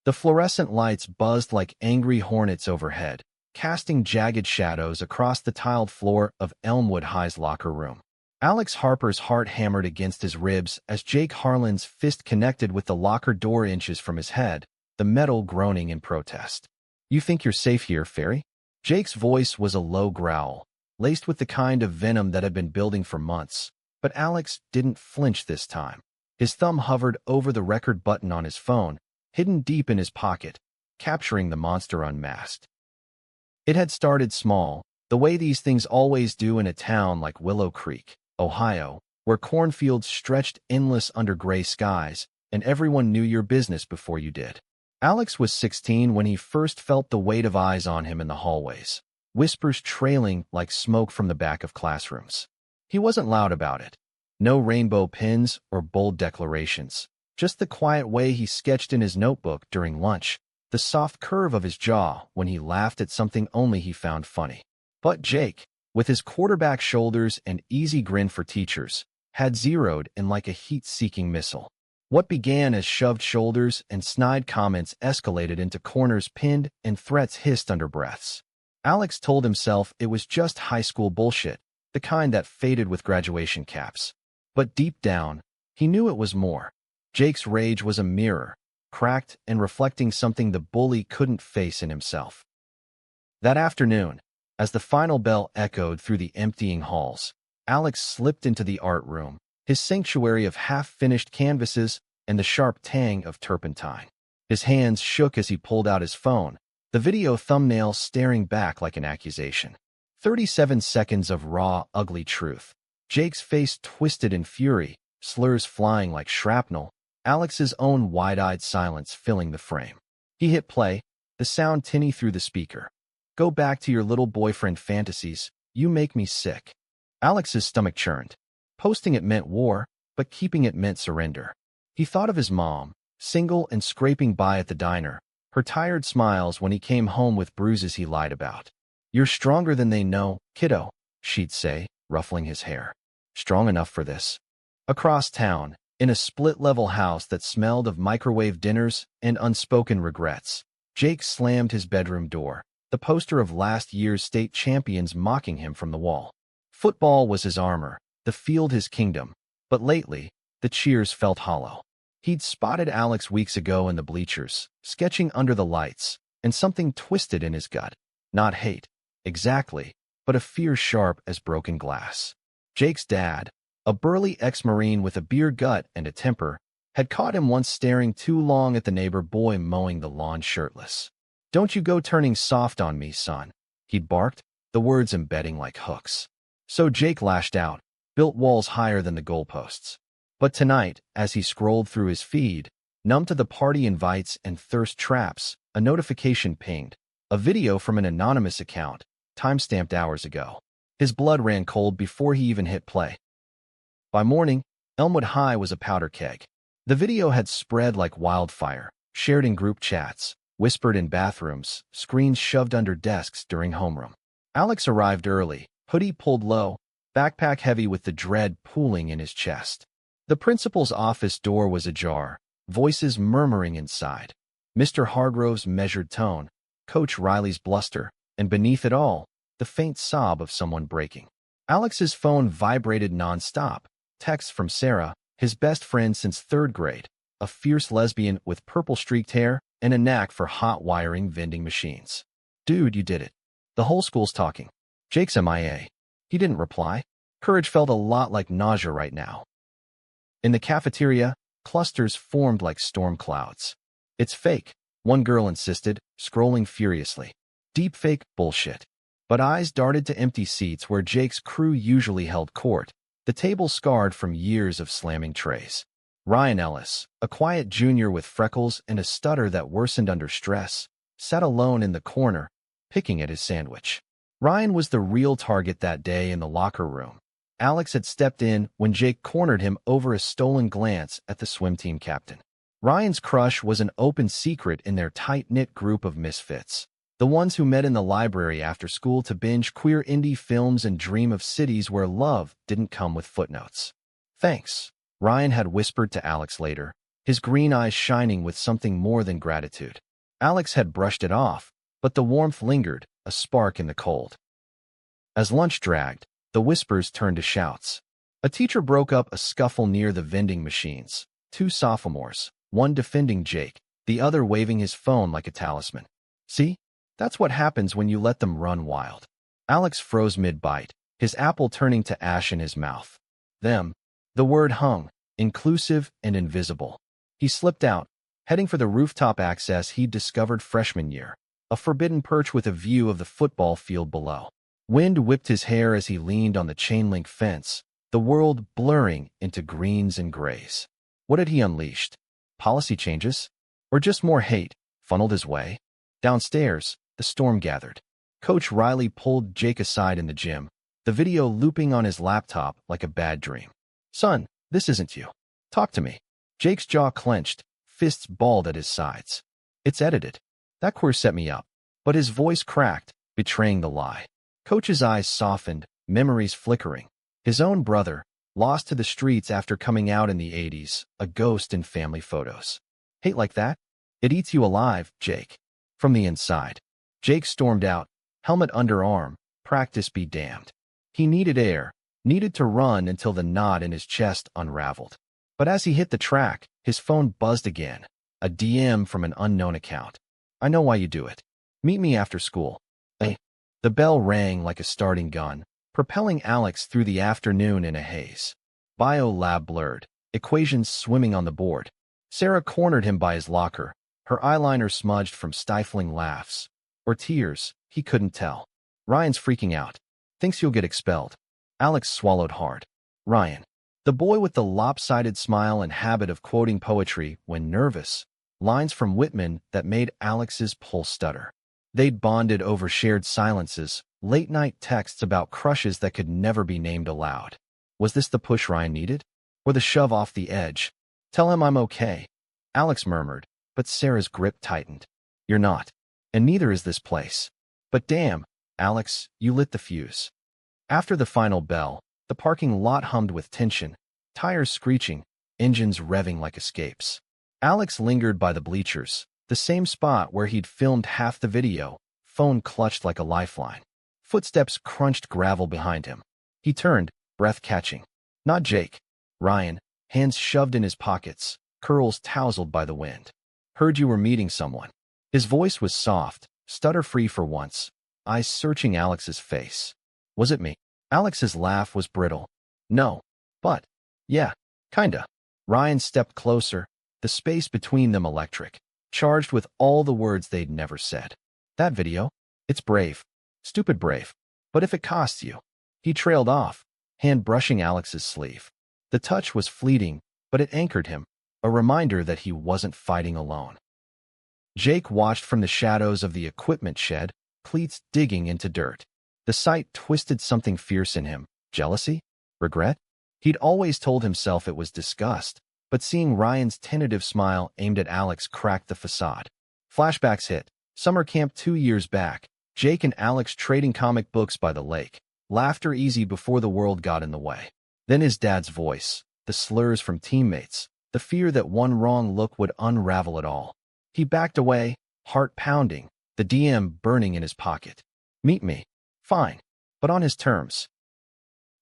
The fluorescent lights buzzed like angry hornets overhead, casting jagged shadows across the tiled floor of Elmwood High's locker room. Alex Harper's heart hammered against his ribs as Jake Harlan's fist connected with the locker door inches from his head, the metal groaning in protest. "You think you're safe here, Fairy?" Jake's voice was a low growl, laced with the kind of venom that had been building for months, but Alex didn't flinch this time. His thumb hovered over the record button on his phone, hidden deep in his pocket, capturing the monster unmasked. It had started small, the way these things always do in a town like Willow Creek, Ohio, where cornfields stretched endless under gray skies, and everyone knew your business before you did. Alex was 16 when he first felt the weight of eyes on him in the hallways, whispers trailing like smoke from the back of classrooms. He wasn't loud about it. No rainbow pins or bold declarations, just the quiet way he sketched in his notebook during lunch, the soft curve of his jaw when he laughed at something only he found funny. But Jake, with his quarterback shoulders and easy grin for teachers, had zeroed in like a heat-seeking missile. What began as shoved shoulders and snide comments escalated into corners pinned and threats hissed under breaths. Alex told himself it was just high school bullshit, the kind that faded with graduation caps. But deep down, he knew it was more. Jake's rage was a mirror, cracked and reflecting something the bully couldn't face in himself. That afternoon, as the final bell echoed through the emptying halls, Alex slipped into the art room, his sanctuary of half-finished canvases and the sharp tang of turpentine. His hands shook as he pulled out his phone, the video thumbnail staring back like an accusation. 37 seconds of raw, ugly truth. Jake's face twisted in fury, slurs flying like shrapnel, Alex's own wide-eyed silence filling the frame. He hit play, the sound tinny through the speaker. "Go back to your little boyfriend fantasies, you make me sick." Alex's stomach churned. Posting it meant war, but keeping it meant surrender. He thought of his mom, single and scraping by at the diner, her tired smiles when he came home with bruises he lied about. "You're stronger than they know, kiddo," she'd say, ruffling his hair. "Strong enough for this." Across town, in a split-level house that smelled of microwave dinners and unspoken regrets, Jake slammed his bedroom door, the poster of last year's state champions mocking him from the wall. Football was his armor, the field his kingdom, but lately, the cheers felt hollow. He'd spotted Alex weeks ago in the bleachers, sketching under the lights, and something twisted in his gut. Not hate, exactly, but a fear sharp as broken glass. Jake's dad, a burly ex-Marine with a beer gut and a temper, had caught him once staring too long at the neighbor boy mowing the lawn shirtless. "Don't you go turning soft on me, son," he'd barked, the words embedding like hooks. So Jake lashed out, built walls higher than the goalposts. But tonight, as he scrolled through his feed, numb to the party invites and thirst traps, a notification pinged, a video from an anonymous account, time-stamped hours ago. His blood ran cold before he even hit play. By morning, Elmwood High was a powder keg. The video had spread like wildfire, shared in group chats, whispered in bathrooms, screens shoved under desks during homeroom. Alex arrived early, hoodie pulled low, backpack heavy with the dread pooling in his chest. The principal's office door was ajar, voices murmuring inside. Mr. Hargrove's measured tone, Coach Riley's bluster, and beneath it all, the faint sob of someone breaking. Alex's phone vibrated nonstop. Text from Sarah, his best friend since 3rd grade, a fierce lesbian with purple-streaked hair and a knack for hot-wiring vending machines. "Dude, you did it. The whole school's talking." Jake's MIA. He didn't reply. Courage felt a lot like nausea right now. In the cafeteria, clusters formed like storm clouds. "It's fake," one girl insisted, scrolling furiously. "Deep fake bullshit." But eyes darted to empty seats where Jake's crew usually held court, the table scarred from years of slamming trays. Ryan Ellis, a quiet junior with freckles and a stutter that worsened under stress, sat alone in the corner, picking at his sandwich. Ryan was the real target that day in the locker room. Alex had stepped in when Jake cornered him over a stolen glance at the swim team captain. Ryan's crush was an open secret in their tight-knit group of misfits, the ones who met in the library after school to binge queer indie films and dream of cities where love didn't come with footnotes. "Thanks," Ryan had whispered to Alex later, his green eyes shining with something more than gratitude. Alex had brushed it off, but the warmth lingered, a spark in the cold. As lunch dragged, the whispers turned to shouts. A teacher broke up a scuffle near the vending machines. Two sophomores, one defending Jake, the other waving his phone like a talisman. See? That's what happens when you let them run wild. Alex froze mid-bite, his apple turning to ash in his mouth. Them. The word hung, inclusive and invisible. He slipped out, heading for the rooftop access he'd discovered freshman year, a forbidden perch with a view of the football field below. Wind whipped his hair as he leaned on the chain-link fence, the world blurring into greens and grays. What had he unleashed? Policy changes? Or just more hate, funneled his way? Downstairs, the storm gathered. Coach Riley pulled Jake aside in the gym, the video looping on his laptop like a bad dream. Son, this isn't you. Talk to me. Jake's jaw clenched, fists balled at his sides. It's edited. That queer set me up. But his voice cracked, betraying the lie. Coach's eyes softened, memories flickering. His own brother, lost to the streets after coming out in the 80s, a ghost in family photos. Hate like that? It eats you alive, Jake. From the inside. Jake stormed out, helmet under arm, practice be damned. He needed air, needed to run until the knot in his chest unraveled. But as he hit the track, his phone buzzed again, a DM from an unknown account. I know why you do it. Meet me after school. The bell rang like a starting gun, propelling Alex through the afternoon in a haze. Bio lab blurred, equations swimming on the board. Sarah cornered him by his locker, her eyeliner smudged from stifling laughs. Or tears, he couldn't tell. Ryan's freaking out. Thinks you'll get expelled. Alex swallowed hard. Ryan. The boy with the lopsided smile and habit of quoting poetry when nervous. Lines from Whitman that made Alex's pulse stutter. They'd bonded over shared silences, late-night texts about crushes that could never be named aloud. Was this the push Ryan needed? Or the shove off the edge? Tell him I'm okay. Alex murmured, but Sarah's grip tightened. You're not. And neither is this place. But damn, Alex, you lit the fuse. After the final bell, the parking lot hummed with tension, tires screeching, engines revving like escapes. Alex lingered by the bleachers, the same spot where he'd filmed half the video, phone clutched like a lifeline. Footsteps crunched gravel behind him. He turned, breath catching. Not Jake. Ryan, hands shoved in his pockets, curls tousled by the wind. Heard you were meeting someone. His voice was soft, stutter-free for once, eyes searching Alex's face. Was it me? Alex's laugh was brittle. No. But, yeah, kinda. Ryan stepped closer, the space between them electric, charged with all the words they'd never said. That video? It's brave. Stupid brave. But if it costs you. He trailed off, hand brushing Alex's sleeve. The touch was fleeting, but it anchored him, a reminder that he wasn't fighting alone. Jake watched from the shadows of the equipment shed, cleats digging into dirt. The sight twisted something fierce in him. Jealousy? Regret? He'd always told himself it was disgust, but seeing Ryan's tentative smile aimed at Alex cracked the facade. Flashbacks hit. Summer camp 2 years back. Jake and Alex trading comic books by the lake. Laughter easy before the world got in the way. Then his dad's voice, the slurs from teammates, the fear that one wrong look would unravel it all. He backed away, heart pounding, the DM burning in his pocket. Meet me. Fine. But on his terms.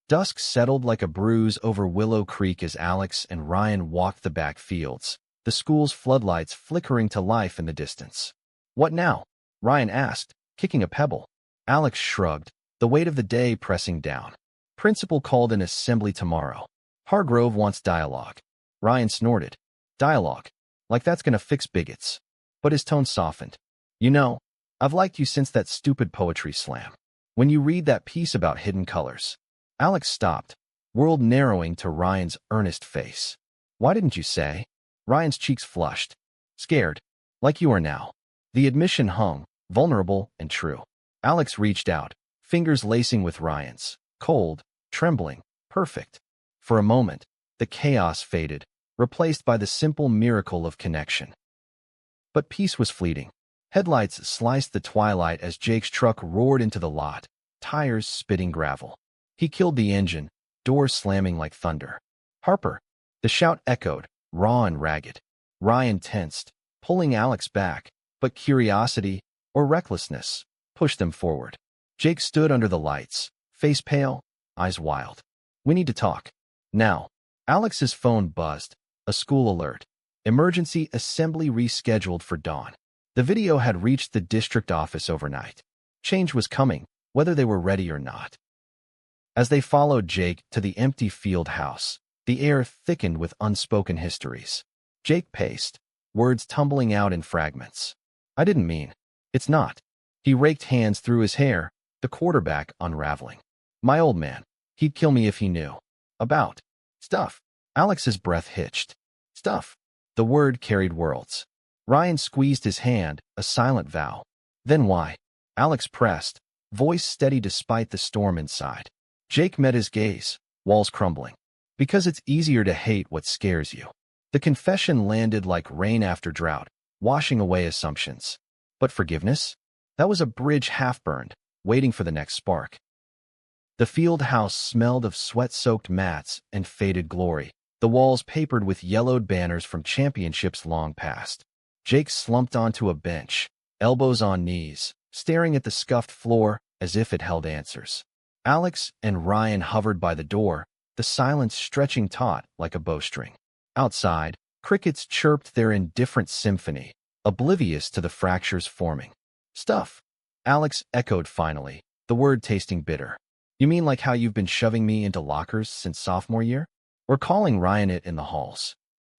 Dusk settled like a bruise over Willow Creek as Alex and Ryan walked the back fields, the school's floodlights flickering to life in the distance. What now? Ryan asked, kicking a pebble. Alex shrugged, the weight of the day pressing down. Principal called an assembly tomorrow. Hargrove wants dialogue. Ryan snorted. Dialogue? Like that's gonna fix bigots. But his tone softened. You know, I've liked you since that stupid poetry slam. When you read that piece about hidden colors. Alex stopped, world narrowing to Ryan's earnest face. Why didn't you say? Ryan's cheeks flushed. Scared. Like you are now. The admission hung, vulnerable and true. Alex reached out, fingers lacing with Ryan's. Cold, trembling, perfect. For a moment, the chaos faded, replaced by the simple miracle of connection. But peace was fleeting. Headlights sliced the twilight as Jake's truck roared into the lot, tires spitting gravel. He killed the engine, doors slamming like thunder. Harper! The shout echoed, raw and ragged. Ryan tensed, pulling Alex back, but curiosity, or recklessness, pushed them forward. Jake stood under the lights, face pale, eyes wild. "We need to talk. Now." Alex's phone buzzed. A school alert. Emergency assembly rescheduled for dawn. The video had reached the district office overnight. Change was coming, whether they were ready or not. As they followed Jake to the empty field house, the air thickened with unspoken histories. Jake paced, words tumbling out in fragments. "I didn't mean. It's not." He raked hands through his hair, the quarterback unraveling. "My old man. He'd kill me if he knew. About. Stuff." Alex's breath hitched. Stuff. The word carried worlds. Ryan squeezed his hand, a silent vow. "Then why?" Alex pressed, voice steady despite the storm inside. Jake met his gaze, walls crumbling. "Because it's easier to hate what scares you." The confession landed like rain after drought, washing away assumptions. But forgiveness? That was a bridge half-burned, waiting for the next spark. The field house smelled of sweat-soaked mats and faded glory, the walls papered with yellowed banners from championships long past. Jake slumped onto a bench, elbows on knees, staring at the scuffed floor as if it held answers. Alex and Ryan hovered by the door, the silence stretching taut like a bowstring. Outside, crickets chirped their indifferent symphony, oblivious to the fractures forming. "Stuff," Alex echoed finally, the word tasting bitter. "You mean like how you've been shoving me into lockers since sophomore year? Or calling Ryan it in the halls?"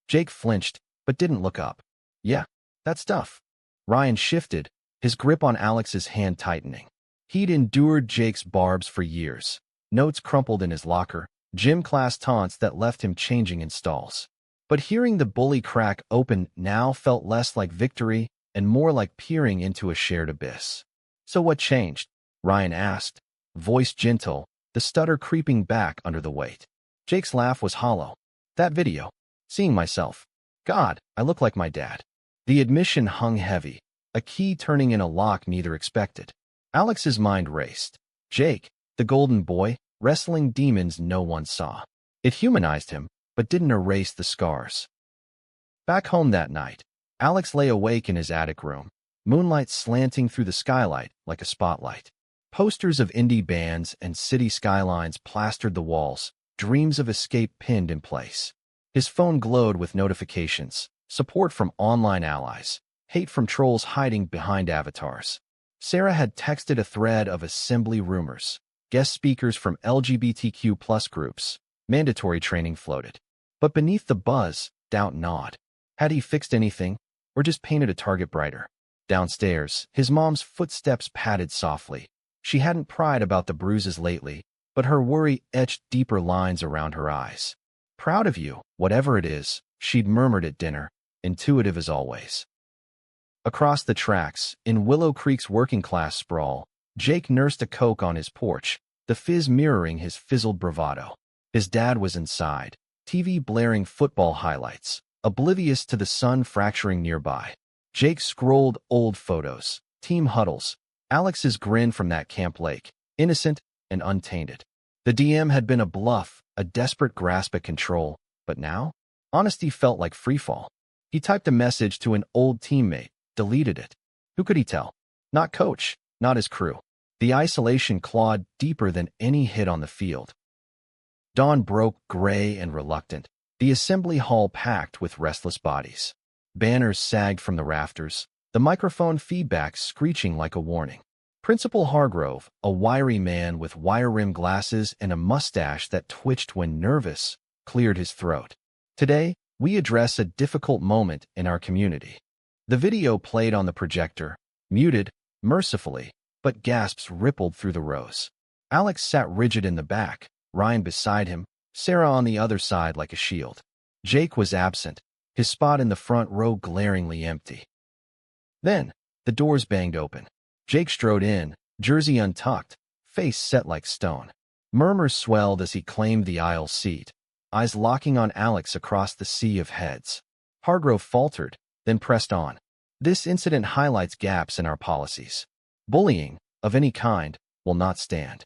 Jake flinched, but didn't look up. "Yeah, that stuff." Ryan shifted, his grip on Alex's hand tightening. He'd endured Jake's barbs for years. Notes crumpled in his locker, gym class taunts that left him changing in stalls. But hearing the bully crack open now felt less like victory and more like peering into a shared abyss. "So what changed?" Ryan asked, voice gentle, the stutter creeping back under the weight. Jake's laugh was hollow. "That video. Seeing myself. God, I look like my dad." The admission hung heavy, a key turning in a lock neither expected. Alex's mind raced. Jake, the golden boy, wrestling demons no one saw. It humanized him, but didn't erase the scars. Back home that night, Alex lay awake in his attic room, moonlight slanting through the skylight like a spotlight. Posters of indie bands and city skylines plastered the walls, dreams of escape pinned in place. His phone glowed with notifications, support from online allies, hate from trolls hiding behind avatars. Sarah had texted a thread of assembly rumors, guest speakers from LGBTQ+ groups, mandatory training floated. But beneath the buzz, doubt gnawed. Had he fixed anything, or just painted a target brighter? Downstairs, his mom's footsteps padded softly. She hadn't pried about the bruises lately, but her worry etched deeper lines around her eyes. "Proud of you, whatever it is," she'd murmured at dinner, intuitive as always. Across the tracks, in Willow Creek's working-class sprawl, Jake nursed a Coke on his porch, the fizz mirroring his fizzled bravado. His dad was inside, TV blaring football highlights, oblivious to the sun fracturing nearby. Jake scrolled old photos, team huddles, Alex's grin from that Camp Lake, innocent and untainted. The DM had been a bluff, a desperate grasp at control, but now? Honesty felt like freefall. He typed a message to an old teammate, deleted it. Who could he tell? Not coach, not his crew. The isolation clawed deeper than any hit on the field. Dawn broke gray and reluctant, the assembly hall packed with restless bodies. Banners sagged from the rafters, the microphone feedback screeching like a warning. Principal Hargrove, a wiry man with wire-rimmed glasses and a mustache that twitched when nervous, cleared his throat. "Today, we address a difficult moment in our community." The video played on the projector, muted, mercifully, but gasps rippled through the rows. Alex sat rigid in the back, Ryan beside him, Sarah on the other side like a shield. Jake was absent, his spot in the front row glaringly empty. Then, the doors banged open. Jake strode in, jersey untucked, face set like stone. Murmurs swelled as he claimed the aisle seat, eyes locking on Alex across the sea of heads. Hargrove faltered, then pressed on. "This incident highlights gaps in our policies. Bullying, of any kind, will not stand."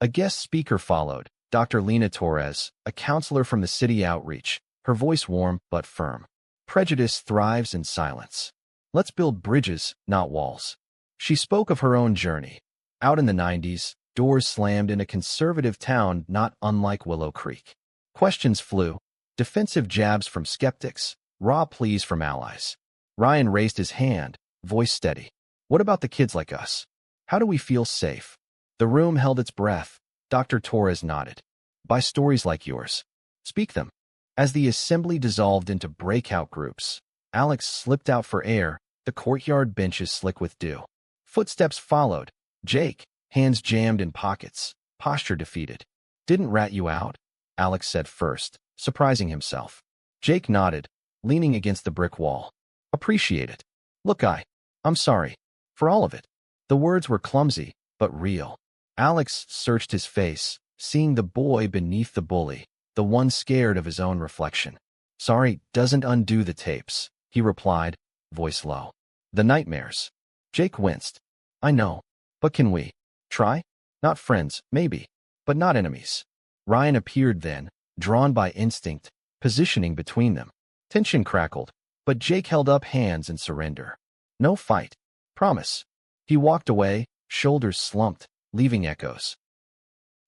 A guest speaker followed, Dr. Lena Torres, a counselor from the city outreach, her voice warm but firm. Prejudice thrives in silence. Let's build bridges, not walls. She spoke of her own journey. Out in the 90s, doors slammed in a conservative town not unlike Willow Creek. Questions flew, defensive jabs from skeptics, raw pleas from allies. Ryan raised his hand, voice steady. What about the kids like us? How do we feel safe? The room held its breath. Dr. Torres nodded. By stories like yours. Speak them. As the assembly dissolved into breakout groups, Alex slipped out for air, the courtyard benches slick with dew. Footsteps followed. Jake, hands jammed in pockets, posture defeated. Didn't rat you out? Alex said first, surprising himself. Jake nodded, leaning against the brick wall. Appreciate it. Look, I'm sorry. For all of it. The words were clumsy, but real. Alex searched his face, seeing the boy beneath the bully, the one scared of his own reflection. Sorry doesn't undo the tapes, he replied, voice low. The nightmares. Jake winced. I know, but can we try? Not friends, maybe, but not enemies. Ryan appeared then, drawn by instinct, positioning between them. Tension crackled, but Jake held up hands in surrender. No fight. Promise. He walked away, shoulders slumped, leaving echoes.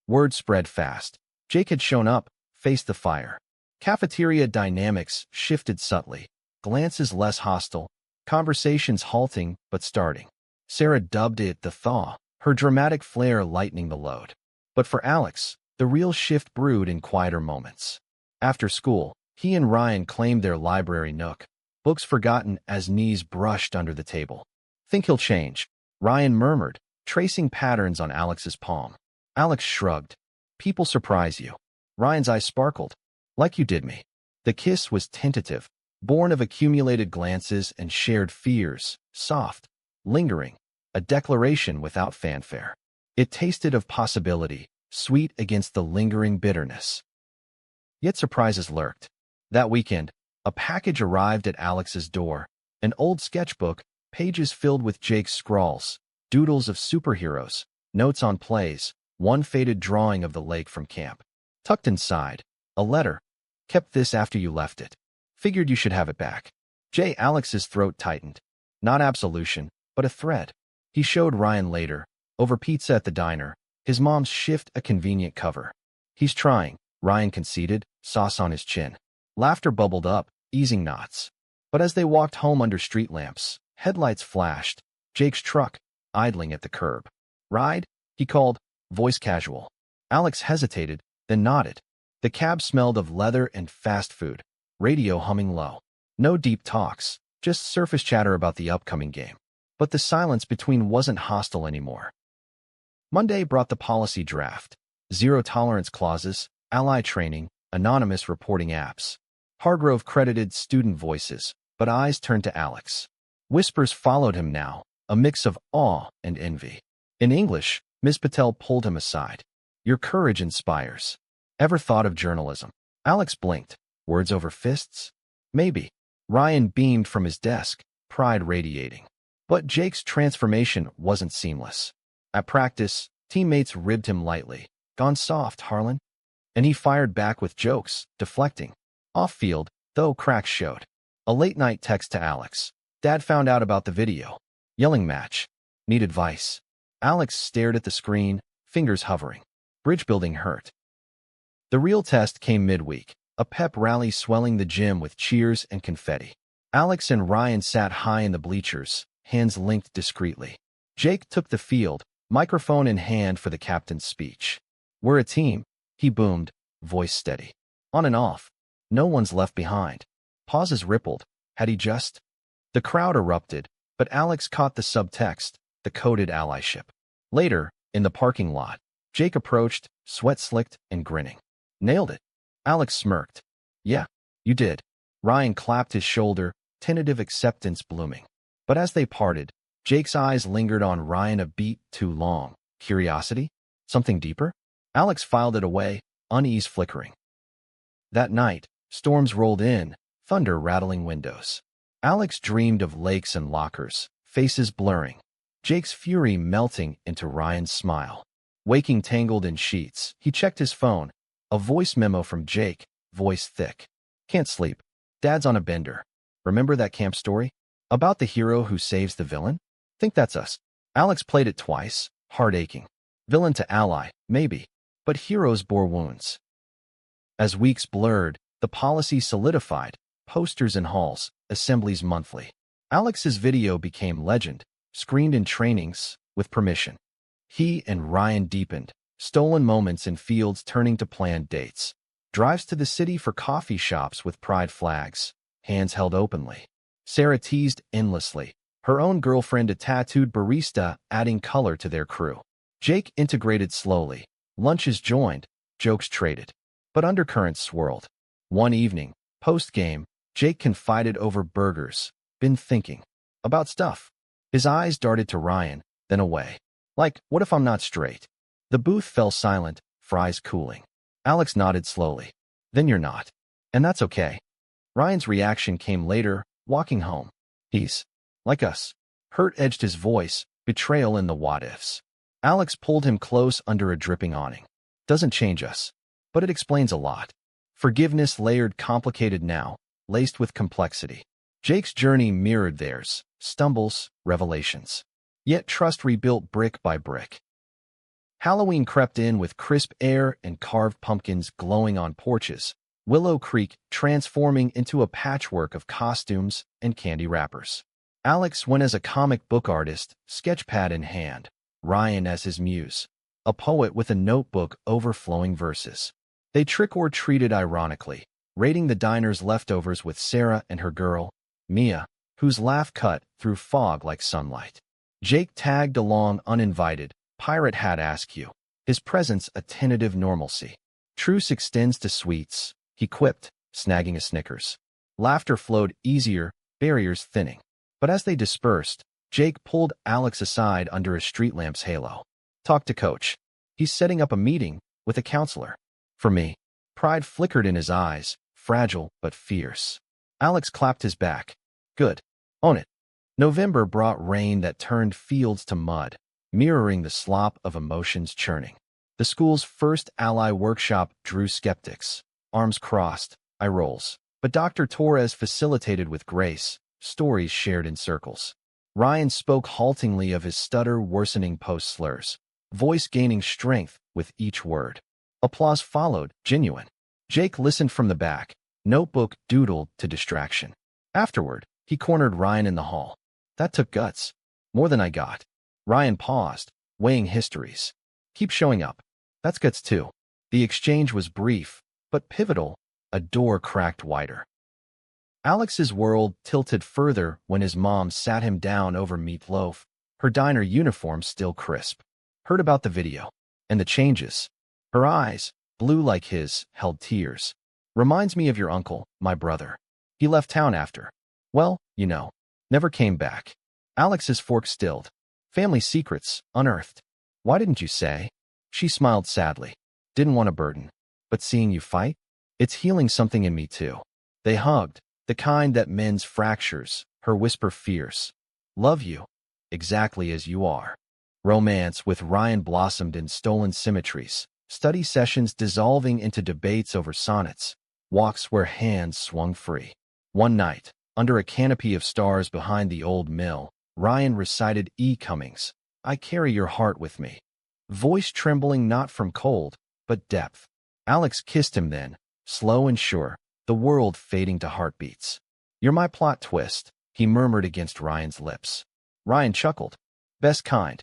Word spread fast. Jake had shown up, faced the fire. Cafeteria dynamics shifted subtly, glances less hostile, conversations halting but starting. Sarah dubbed it the thaw, her dramatic flair lightening the load. But for Alex, the real shift brewed in quieter moments. After school, he and Ryan claimed their library nook, books forgotten as knees brushed under the table. Think he'll change, Ryan murmured, tracing patterns on Alex's palm. Alex shrugged. People surprise you. Ryan's eyes sparkled. Like you did me. The kiss was tentative, born of accumulated glances and shared fears, soft, lingering, a declaration without fanfare. It tasted of possibility, sweet against the lingering bitterness. Yet surprises lurked. That weekend, a package arrived at Alex's door, an old sketchbook, pages filled with Jake's scrawls, doodles of superheroes, notes on plays, one faded drawing of the lake from camp. Tucked inside, a letter. Kept this after you left it. Figured you should have it back. Alex's throat tightened. Not absolution, but a thread. He showed Ryan later, over pizza at the diner, his mom's shift a convenient cover. He's trying, Ryan conceded, sauce on his chin. Laughter bubbled up, easing knots. But as they walked home under street lamps, headlights flashed, Jake's truck, idling at the curb. Ride? He called, voice casual. Alex hesitated, then nodded. The cab smelled of leather and fast food, radio humming low. No deep talks, just surface chatter about the upcoming game. But the silence between wasn't hostile anymore. Monday brought the policy draft. Zero-tolerance clauses, ally training, anonymous reporting apps. Hargrove credited student voices, but eyes turned to Alex. Whispers followed him now, a mix of awe and envy. In English, Ms. Patel pulled him aside. Your courage inspires. Ever thought of journalism? Alex blinked. Words over fists? Maybe. Ryan beamed from his desk, pride radiating. But Jake's transformation wasn't seamless. At practice, teammates ribbed him lightly. Gone soft, Harlan? And he fired back with jokes, deflecting. Off-field, though, cracks showed. A late-night text to Alex. Dad found out about the video. Yelling match. Need advice. Alex stared at the screen, fingers hovering. Bridge building hurt. The real test came midweek, a pep rally swelling the gym with cheers and confetti. Alex and Ryan sat high in the bleachers, hands linked discreetly. Jake took the field, microphone in hand for the captain's speech. We're a team, he boomed, voice steady. On and off. No one's left behind. Pauses rippled. Had he just? The crowd erupted, but Alex caught the subtext, the coded allyship. Later, in the parking lot, Jake approached, sweat slicked and grinning. Nailed it. Alex smirked. Yeah, you did. Ryan clapped his shoulder, tentative acceptance blooming. But as they parted, Jake's eyes lingered on Ryan a beat too long. Curiosity? Something deeper? Alex filed it away, unease flickering. That night, storms rolled in, thunder rattling windows. Alex dreamed of lakes and lockers, faces blurring. Jake's fury melting into Ryan's smile. Waking tangled in sheets, he checked his phone. A voice memo from Jake, voice thick. Can't sleep. Dad's on a bender. Remember that camp story? About the hero who saves the villain? Think that's us. Alex played it twice, heart aching. Villain to ally, maybe. But heroes bore wounds. As weeks blurred, the policy solidified, posters in halls, assemblies monthly. Alex's video became legend, screened in trainings, with permission. He and Ryan deepened, stolen moments in fields turning to planned dates. Drives to the city for coffee shops with pride flags, hands held openly. Sarah teased endlessly, her own girlfriend a tattooed barista adding color to their crew. Jake integrated slowly, lunches joined, jokes traded. But undercurrents swirled. One evening, post-game, Jake confided over burgers, been thinking about stuff. His eyes darted to Ryan, then away. Like, what if I'm not straight? The booth fell silent, fries cooling. Alex nodded slowly. Then you're not. And that's okay. Ryan's reaction came later, walking home. He's like us. Hurt edged his voice, betrayal in the what-ifs. Alex pulled him close under a dripping awning. Doesn't change us, but it explains a lot. Forgiveness layered complicated now, laced with complexity. Jake's journey mirrored theirs, stumbles, revelations. Yet trust rebuilt brick by brick. Halloween crept in with crisp air and carved pumpkins glowing on porches, Willow Creek transforming into a patchwork of costumes and candy wrappers. Alex went as a comic book artist, sketchpad in hand. Ryan as his muse, a poet with a notebook overflowing verses. They trick-or-treated ironically, raiding the diner's leftovers with Sarah and her girl, Mia, whose laugh cut through fog like sunlight. Jake tagged along uninvited, pirate hat askew, his presence a tentative normalcy. Truce extends to sweets, he quipped, snagging a Snickers. Laughter flowed easier, barriers thinning. But as they dispersed, Jake pulled Alex aside under a street lamp's halo. Talk to Coach. He's setting up a meeting with a counselor. For me. Pride flickered in his eyes, fragile but fierce. Alex clapped his back. Good. Own it. November brought rain that turned fields to mud, mirroring the slop of emotions churning. The school's first ally workshop drew skeptics. Arms crossed, eye rolls. But Dr. Torres facilitated with grace, stories shared in circles. Ryan spoke haltingly of his stutter worsening post-slurs, voice gaining strength with each word. Applause followed, genuine. Jake listened from the back, notebook doodled to distraction. Afterward, he cornered Ryan in the hall. That took guts. More than I got. Ryan paused, weighing histories. Keep showing up. That's guts too. The exchange was brief, but pivotal. A door cracked wider. Alex's world tilted further when his mom sat him down over meatloaf, her diner uniform still crisp. Heard about the video. And the changes. Her eyes, blue like his, held tears. Reminds me of your uncle, my brother. He left town after. Well, you know. Never came back. Alex's fork stilled. Family secrets, unearthed. Why didn't you say? She smiled sadly. Didn't want a burden. But seeing you fight? It's healing something in me too. They hugged. The kind that mends fractures, her whisper fierce. Love you. Exactly as you are. Romance with Ryan blossomed in stolen symmetries, study sessions dissolving into debates over sonnets, walks where hands swung free. One night, under a canopy of stars behind the old mill, Ryan recited E. Cummings, I carry your heart with me. Voice trembling not from cold, but depth. Alex kissed him then, slow and sure, the world fading to heartbeats. You're my plot twist, he murmured against Ryan's lips. Ryan chuckled. Best kind.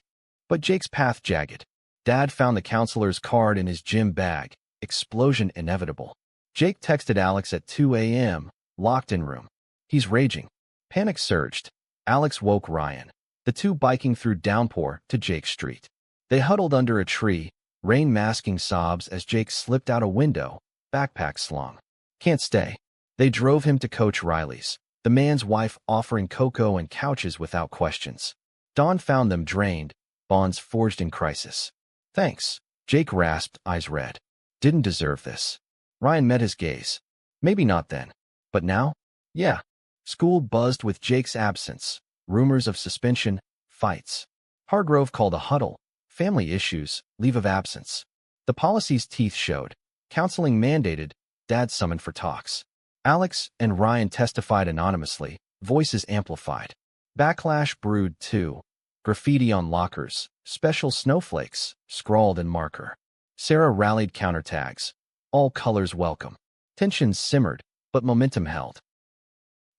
But Jake's path jagged. Dad found the counselor's card in his gym bag. Explosion inevitable. Jake texted Alex at 2 a.m., locked in room. He's raging. Panic surged. Alex woke Ryan. The two biking through downpour to Jake Street. They huddled under a tree, rain masking sobs as Jake slipped out a window, backpack slung. Can't stay. They drove him to Coach Riley's, the man's wife offering cocoa and couches without questions. Dawn found them drained, bonds forged in crisis. Thanks. Jake rasped, eyes red. Didn't deserve this. Ryan met his gaze. Maybe not then. But now? Yeah. School buzzed with Jake's absence. Rumors of suspension, fights. Hargrove called a huddle. Family issues, leave of absence. The policy's teeth showed. Counseling mandated. Dad summoned for talks. Alex and Ryan testified anonymously, voices amplified. Backlash brewed too. Graffiti on lockers, special snowflakes, scrawled in marker. Sarah rallied countertags. All colors welcome. Tensions simmered, but momentum held.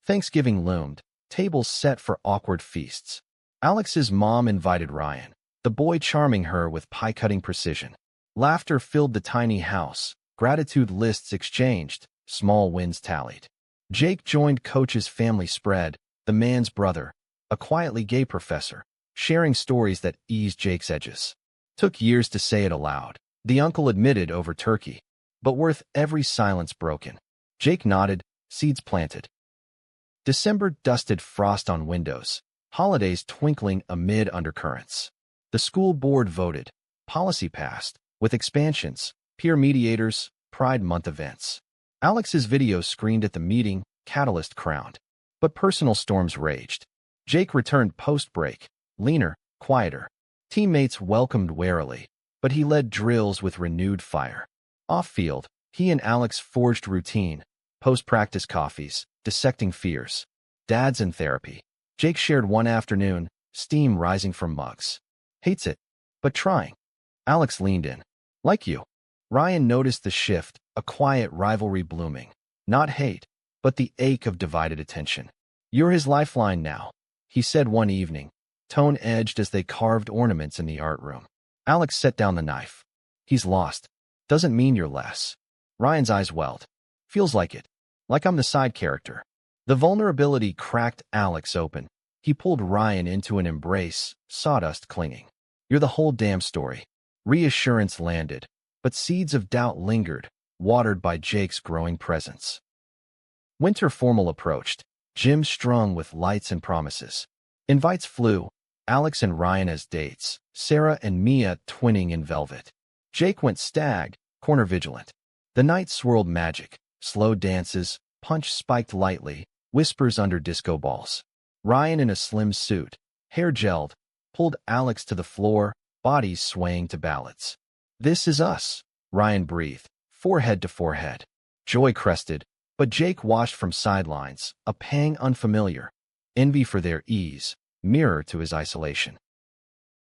Thanksgiving loomed, tables set for awkward feasts. Alex's mom invited Ryan, the boy charming her with pie-cutting precision. Laughter filled the tiny house, gratitude lists exchanged, small wins tallied. Jake joined Coach's family spread, the man's brother, a quietly gay professor, sharing stories that eased Jake's edges. Took years to say it aloud, the uncle admitted over turkey, but worth every silence broken. Jake nodded, seeds planted. December dusted frost on windows, holidays twinkling amid undercurrents. The school board voted, policy passed, with expansions, peer mediators, Pride Month events. Alex's video screened at the meeting, catalyst crowned. But personal storms raged. Jake returned post-break, leaner, quieter. Teammates welcomed warily, but he led drills with renewed fire. Off-field, he and Alex forged routine, post-practice coffees, dissecting fears. Dads in therapy. Jake shared one afternoon, steam rising from mugs. Hates it, but trying. Alex leaned in. Like you. Ryan noticed the shift, a quiet rivalry blooming. Not hate, but the ache of divided attention. You're his lifeline now, he said one evening, tone edged as they carved ornaments in the art room. Alex set down the knife. He's lost. Doesn't mean you're less. Ryan's eyes welled. Feels like it. Like I'm the side character. The vulnerability cracked Alex open. He pulled Ryan into an embrace, sawdust clinging. You're the whole damn story. Reassurance landed, but seeds of doubt lingered, watered by Jake's growing presence. Winter formal approached, gym strung with lights and promises. Invites flew, Alex and Ryan as dates, Sarah and Mia twinning in velvet. Jake went stag, corner vigilant. The night swirled magic, slow dances, punch spiked lightly, whispers under disco balls. Ryan in a slim suit, hair gelled, pulled Alex to the floor, bodies swaying to ballads. This is us, Ryan breathed, forehead to forehead. Joy crested, but Jake watched from sidelines, a pang unfamiliar. Envy for their ease, mirror to his isolation.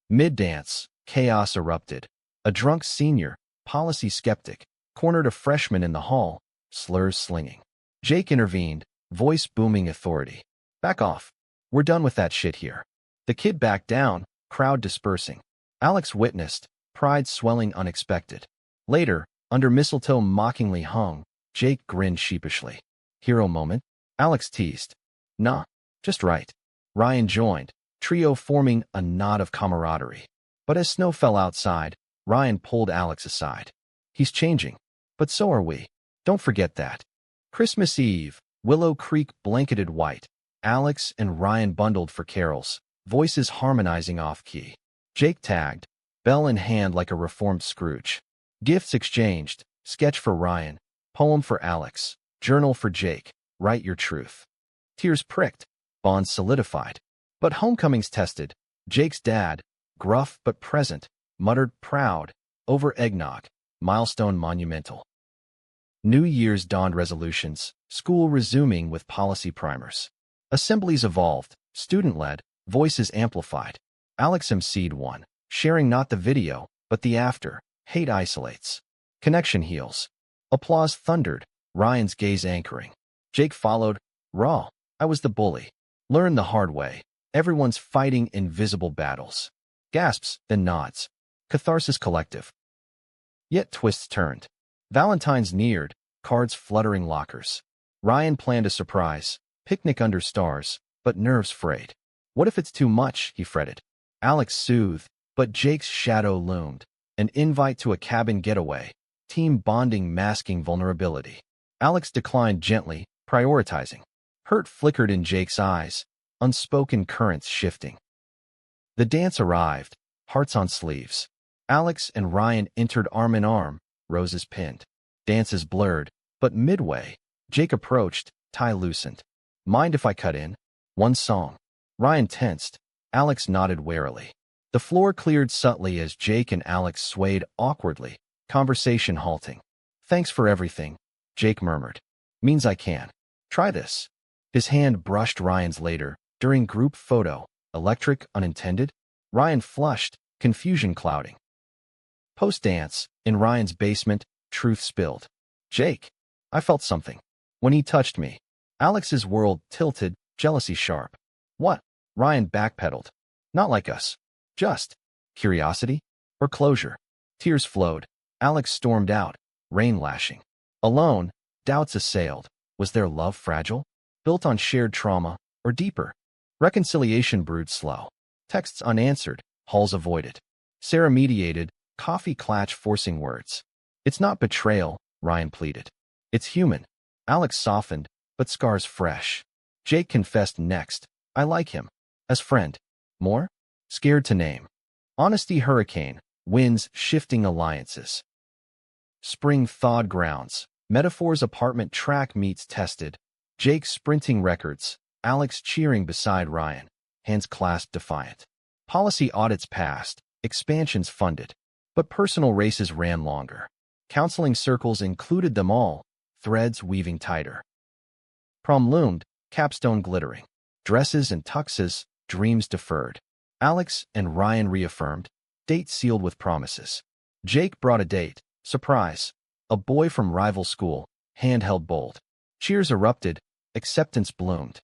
Mid-dance, chaos erupted. A drunk senior, policy skeptic, cornered a freshman in the hall, slurs slinging. Jake intervened, voice booming authority. Back off. We're done with that shit here. The kid backed down, crowd dispersing. Alex witnessed, pride swelling unexpected. Later, under mistletoe mockingly hung, Jake grinned sheepishly. Hero moment? Alex teased. Nah, just right. Ryan joined, trio forming a knot of camaraderie. But as snow fell outside, Ryan pulled Alex aside. He's changing. But so are we. Don't forget that. Christmas Eve, Willow Creek blanketed white. Alex and Ryan bundled for carols, voices harmonizing off-key. Jake tagged, bell in hand like a reformed Scrooge. Gifts exchanged, sketch for Ryan, poem for Alex, journal for Jake, write your truth. Tears pricked, bonds solidified. But homecomings tested. Jake's dad, gruff but present, muttered proud, over eggnog, milestone monumental. New Year's dawned resolutions, school resuming with policy primers. Assemblies evolved, student-led, voices amplified. Alex emceed one, sharing not the video, but the after. Hate isolates. Connection heals. Applause thundered, Ryan's gaze anchoring. Jake followed, raw. I was the bully. Learn the hard way. Everyone's fighting invisible battles. Gasps, then nods. Catharsis collective. Yet twists turned. Valentine's neared, cards fluttering lockers. Ryan planned a surprise, picnic under stars, but nerves frayed. What if it's too much, he fretted. Alex soothed, but Jake's shadow loomed. An invite to a cabin getaway, team bonding masking vulnerability. Alex declined gently, prioritizing. Hurt flickered in Jake's eyes, unspoken currents shifting. The dance arrived, hearts on sleeves. Alex and Ryan entered arm in arm, roses pinned. Dances blurred, but midway, Jake approached, tie loosened. Mind if I cut in? One song. Ryan tensed. Alex nodded warily. The floor cleared subtly as Jake and Alex swayed awkwardly, conversation halting. Thanks for everything, Jake murmured. Means I can. Try this. His hand brushed Ryan's later, during group photo. Electric, unintended? Ryan flushed, confusion clouding. Post-dance, in Ryan's basement, truth spilled. Jake. I felt something. When he touched me. Alex's world tilted, jealousy sharp. What? Ryan backpedaled. Not like us. Just curiosity or closure. Tears flowed. Alex stormed out, rain lashing. Alone, doubts assailed. Was their love fragile? Built on shared trauma, or deeper? Reconciliation brewed slow. Texts unanswered, halls avoided. Sarah mediated, coffee clatch forcing words. It's not betrayal, Ryan pleaded. It's human. Alex softened, but scars fresh. Jake confessed next. I like him. As friend. More? Scared to name. Honesty hurricane, winds shifting alliances. Spring thawed grounds. Metaphors apartment track meets tested. Jake sprinting records. Alex cheering beside Ryan. Hands clasped defiant. Policy audits passed. Expansions funded. But personal races ran longer. Counseling circles included them all. Threads weaving tighter. Prom loomed, capstone glittering. Dresses and tuxes, dreams deferred. Alex and Ryan reaffirmed. Date sealed with promises. Jake brought a date. Surprise. A boy from rival school. Hand held bold. Cheers erupted. Acceptance bloomed.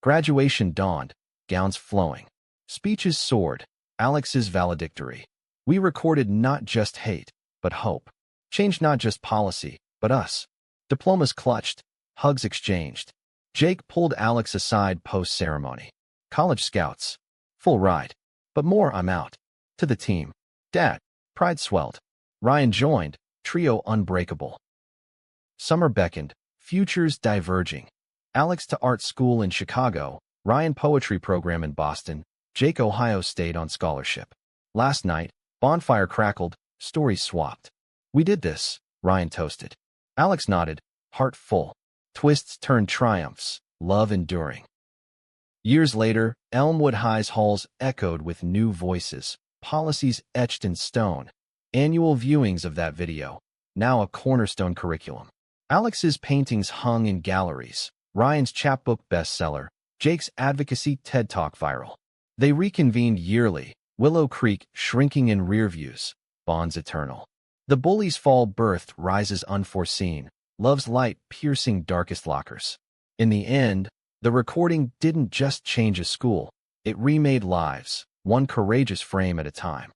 Graduation dawned. Gowns flowing. Speeches soared. Alex's valedictory. We recorded not just hate, but hope. Changed not just policy, but us. Diplomas clutched. Hugs exchanged. Jake pulled Alex aside post-ceremony. College scouts. Full ride. But more I'm out. To the team. Dad. Pride swelled. Ryan joined. Trio unbreakable. Summer beckoned. Futures diverging. Alex to art school in Chicago. Ryan poetry program in Boston. Jake Ohio State on scholarship. Last night, bonfire crackled. Stories swapped. We did this. Ryan toasted. Alex nodded. Heart full. Twists turned triumphs. Love enduring. Years later, Elmwood High's halls echoed with new voices, policies etched in stone. Annual viewings of that video, now a cornerstone curriculum. Alex's paintings hung in galleries, Ryan's chapbook bestseller, Jake's advocacy TED Talk viral. They reconvened yearly, Willow Creek shrinking in rear views, bonds eternal. The bully's fall birthed rises unforeseen, love's light piercing darkest lockers. In the end, the recording didn't just change a school, it remade lives, one courageous frame at a time.